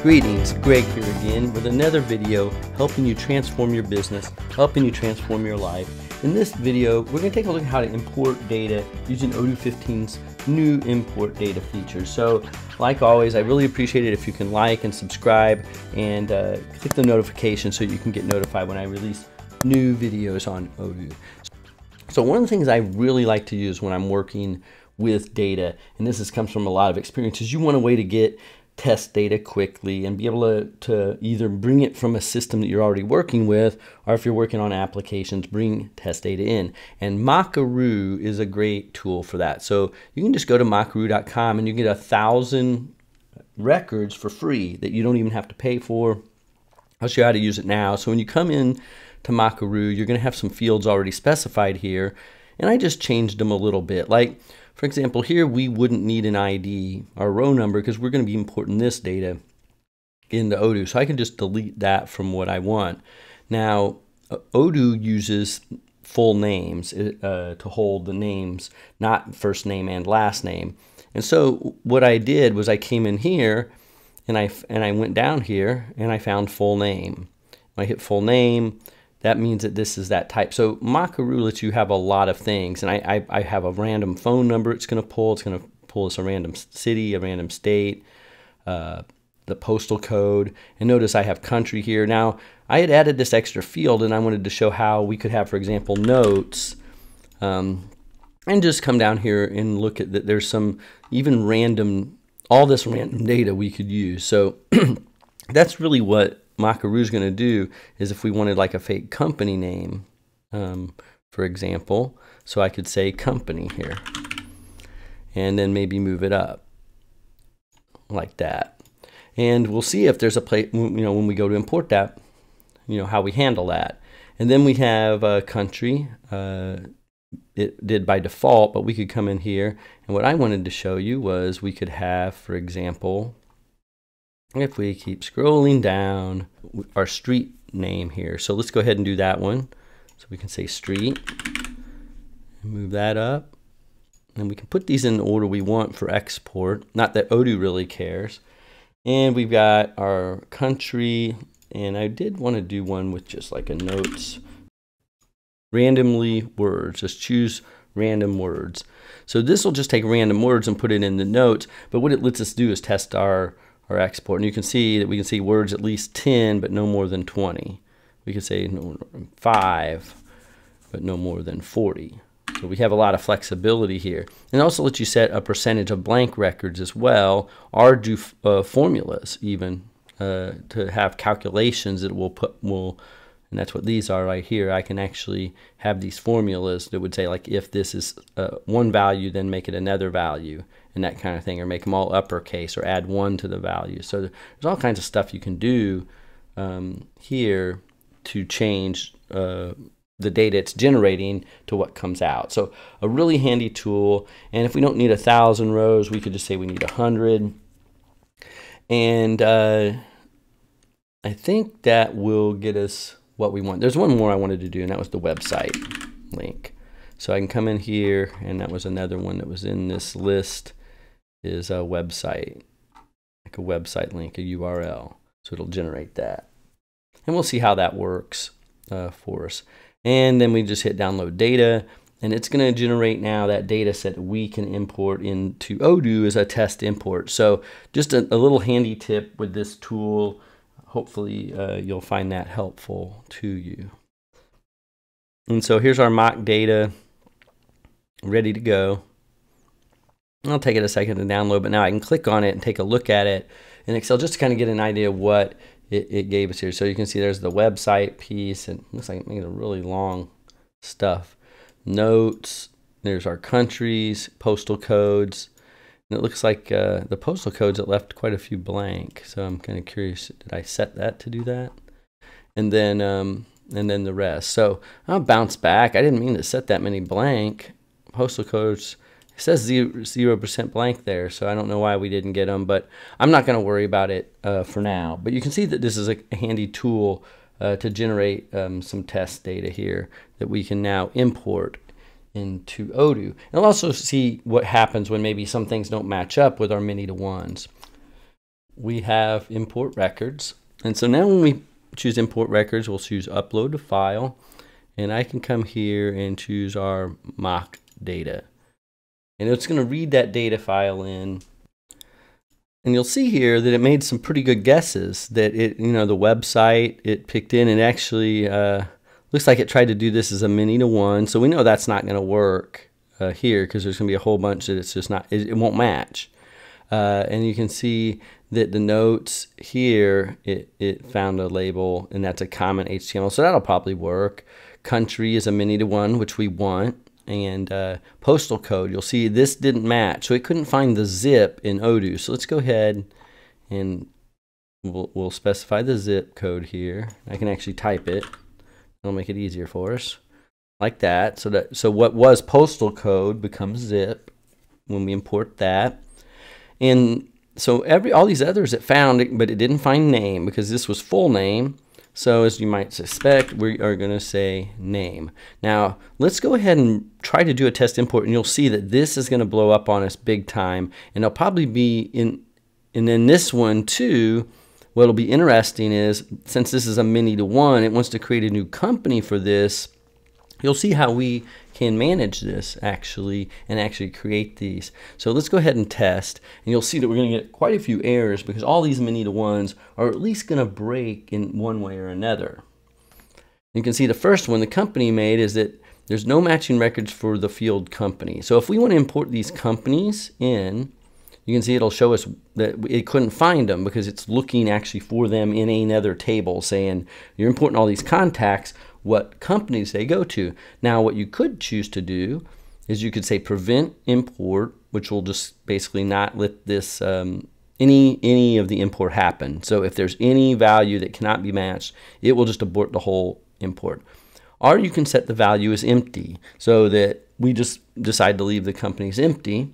Greetings, Greg here again with another video helping you transform your business, helping you transform your life. In this video, we're going to take a look at how to import data using Odoo 15's new import data feature. So, like always, I really appreciate it if you can like and subscribe and click the notification so you can get notified when I release new videos on Odoo. So one of the things I really like to use when I'm working with data, and this comes from a lot of experience, is you want a way to get test data quickly and be able to either bring it from a system that you're already working with, or if you're working on applications, bring test data in. And Mockaroo is a great tool for that. So you can just go to mockaroo.com and you get 1,000 records for free that you don't even have to pay for. I'll show you how to use it now. So when you come in to Mockaroo, you're going to have some fields already specified here, and I just changed them a little bit. Like, for example, here we wouldn't need an ID or row number because we're going to be importing this data into Odoo. So I can just delete that from what I want. Now, Odoo uses full names to hold the names, not first name and last name. And so what I did was I came in here and I went down here and I found full name. When I hit full name, that means that this is that type. So Mockaroo lets you have a lot of things, and I have a random phone number it's going to pull. It's going to pull us a random city, a random state, the postal code, and notice I have country here. Now, I had added this extra field, and I wanted to show how we could have, for example, notes, and just come down here and look at that. There's some even random, all this random data we could use. So that's really what Mockaroo is going to do, is if we wanted like a fake company name, for example, so I could say company here and then maybe move it up like that. And we'll see if there's a place, when we go to import that, how we handle that. And then we have a country. It did by default, but we could come in here, and what I wanted to show you was we could have, for example, if we keep scrolling down, our street name here. So let's go ahead and do that one. So we can say street, and move that up. And we can put these in the order we want for export. Not that Odoo really cares. And we've got our country, and I did want to do one with just like a notes. Randomly words, just choose random words. So this will just take random words and put it in the notes, but what it lets us do is test our export. And you can see that we can see words at least 10, but no more than 20. We could say no more than 5, but no more than 40. So we have a lot of flexibility here. And also lets you set a percentage of blank records as well, or do formulas even to have calculations that and that's what these are right here. I can actually have these formulas that would say, like, if this is one value, then make it another value, and that kind of thing, or make them all uppercase, or add 1 to the value. So there's all kinds of stuff you can do here to change the data it's generating to what comes out. So a really handy tool. And if we don't need 1,000 rows, we could just say we need 100. And I think that will get us what we want. There's one more I wanted to do, and that was the website link. So I can come in here, and that was another one that was in this list, is a website, like a website link, a URL. So it'll generate that. And we'll see how that works for us. And then we just hit download data, and it's going to generate now that data set that we can import into Odoo as a test import. So just a little handy tip with this tool. Hopefully you'll find that helpful to you. And so here's our mock data ready to go. I'll take it a second to download, but now I can click on it and take a look at it in Excel just to kind of get an idea of what it gave us here. So you can see there's the website piece, and it looks like it makes a really long stuff. Notes, there's our countries, postal codes. And it looks like the postal codes, it left quite a few blank. So I'm kind of curious, did I set that to do that? And then the rest. So I'll bounce back. I didn't mean to set that many blank. Postal codes, it says 0% blank there, so I don't know why we didn't get them, but I'm not going to worry about it for now. But you can see that this is a handy tool to generate some test data here that we can now import into Odoo. And we'll also see what happens when maybe some things don't match up with our many-to-ones. we have import records. And so now when we choose import records, we'll choose upload to file. And I can come here and choose our mock data. And it's going to read that data file in. And you'll see here that it made some pretty good guesses that it, the website it picked in, and actually looks like it tried to do this as a many to one. So we know that's not going to work here, because there's going to be a whole bunch that it's just not, it won't match. And you can see that the notes here, it found a label, and that's a common HTML. So that'll probably work. Country is a many to one, which we want. And postal code, you'll see this didn't match, so it couldn't find the zip in Odoo. So let's go ahead and we'll specify the zip code here. I can actually type it. It'll make it easier for us, like that. So what was postal code becomes zip when we import that. And so all these others it found, but it didn't find name, because this was full name. So as you might suspect, we are going to say name. Now, let's go ahead and try to do a test import, and you'll see that this is going to blow up on us big time. And it'll probably be and then this one too, what'll be interesting is, since this is a many to one, it wants to create a new company for this. You'll see how we can manage this actually and actually create these. So let's go ahead and test, and you'll see that we're going to get quite a few errors, because all these many to ones are at least going to break in one way or another. You can see the first one the company made is that there's no matching records for the field company. So if we want to import these companies in, you can see it'll show us that it couldn't find them, because it's looking actually for them in another table, saying you're importing all these contacts, what companies they go to. Now what you could choose to do is you could say prevent import, which will just basically not let this any of the import happen. So if there's any value that cannot be matched, it will just abort the whole import. Or you can set the value as empty, so that we just decide to leave the companies empty.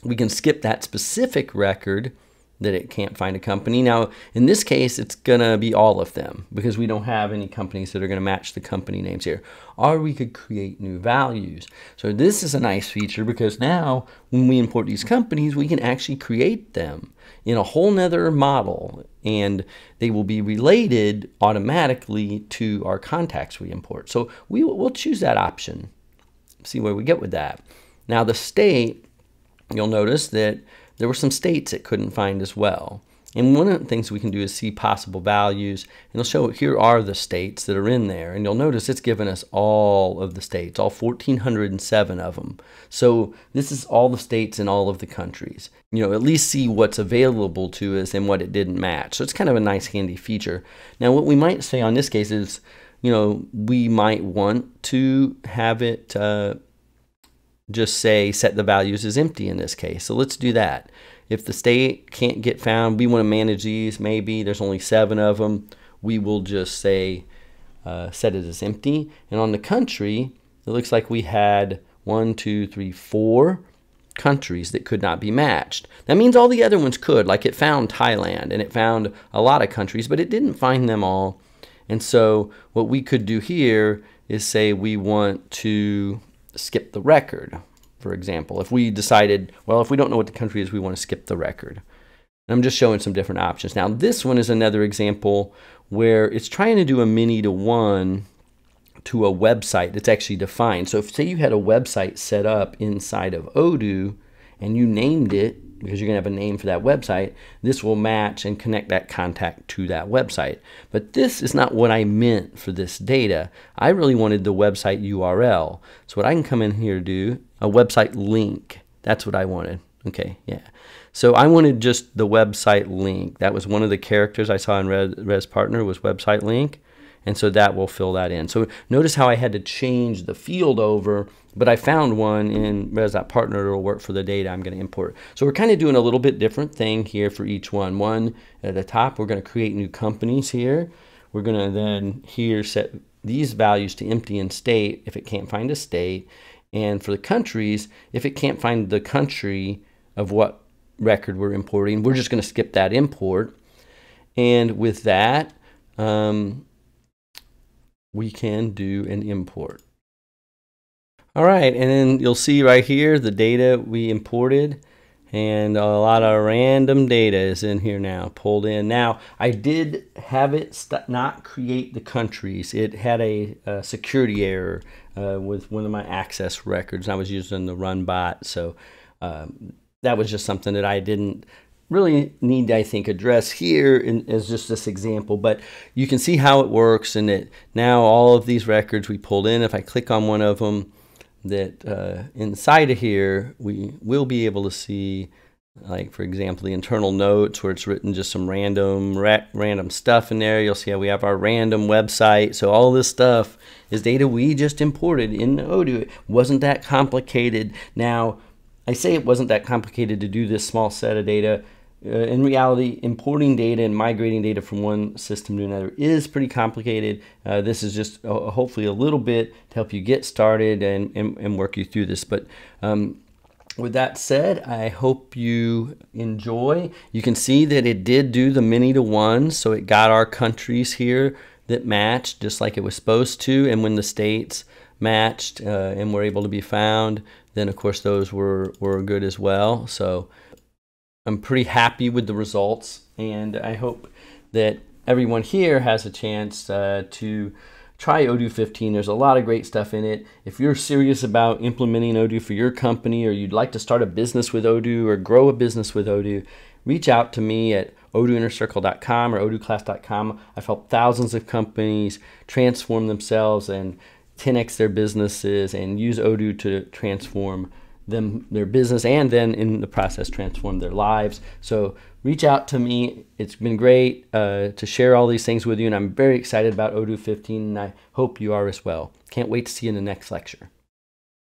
We can skip that specific record that it can't find a company. Now, in this case, it's gonna be all of them, because we don't have any companies that are gonna match the company names here. Or we could create new values. So this is a nice feature, because now when we import these companies, we can actually create them in a whole nother model, and they will be related automatically to our contacts we import. So we'll choose that option, see where we get with that. Now the state, you'll notice that there were some states it couldn't find as well. And one of the things we can do is see possible values, and it'll show here are the states that are in there. And you'll notice it's given us all of the states, all 1,407 of them. So this is all the states in all of the countries. At least see what's available to us and what it didn't match. So it's kind of a nice handy feature. Now what we might say on this case is, we might want to have it just say set the values as empty in this case. So let's do that. If the state can't get found, we want to manage these. Maybe there's only 7 of them. We will just say set it as empty. And on the country, it looks like we had 1, 2, 3, 4 countries that could not be matched. That means all the other ones could. Like it found Thailand, and it found a lot of countries, but it didn't find them all. And so what we could do here is say we want to skip the record, for example. If we decided, well, if we don't know what the country is, we want to skip the record. And I'm just showing some different options. Now this one is another example where it's trying to do a many to one to a website that's actually defined. So if say you had a website set up inside of Odoo and you named it, because you're going to have a name for that website, this will match and connect that contact to that website. But this is not what I meant for this data. I really wanted the website URL. So what I can come in here and do, a website link. That's what I wanted. Okay, yeah. So I wanted just the website link. That was one of the characters I saw in Res Partner was website link. And so that will fill that in. So notice how I had to change the field over, but I found one in Res.Partner that will work for the data I'm going to import. So we're kind of doing a little bit different thing here for each one. One at the top, we're going to create new companies here. We're going to then here set these values to empty and state if it can't find a state. And for the countries, if it can't find the country of what record we're importing, we're just going to skip that import. And with that, we can do an import. All right, and then you'll see right here the data we imported And a lot of random data is in here now, pulled in. Now, I did have it not create the countries. It had a security error with one of my access records. I was using the run bot, so that was just something that I didn't really need to, I think, address here as just this example. But you can see how it works, and that now all of these records we pulled in, if I click on one of them, that inside of here we will be able to see, like for example, the internal notes where it's written just some random stuff in there. You'll see how we have our random website. So all this stuff is data we just imported in Odoo. It wasn't that complicated. Now, I say it wasn't that complicated to do this small set of data. In reality, importing data and migrating data from one system to another is pretty complicated. This is just hopefully a little bit to help you get started and work you through this. But with that said, I hope you enjoy. You can see that it did do the many to one, so it got our countries here that matched just like it was supposed to. And when the states matched and were able to be found, then of course those were good as well. So I'm pretty happy with the results, and I hope that everyone here has a chance to try Odoo 15. There's a lot of great stuff in it. If you're serious about implementing Odoo for your company, or you'd like to start a business with Odoo or grow a business with Odoo, reach out to me at odooinnercircle.com or odooclass.com. I've helped thousands of companies transform themselves and 10x their businesses and use Odoo to transform their business, and then in the process transform their lives. So reach out to me. It's been great to share all these things with you, and I'm very excited about Odoo 15, and I hope you are as well. Can't wait to see you in the next lecture.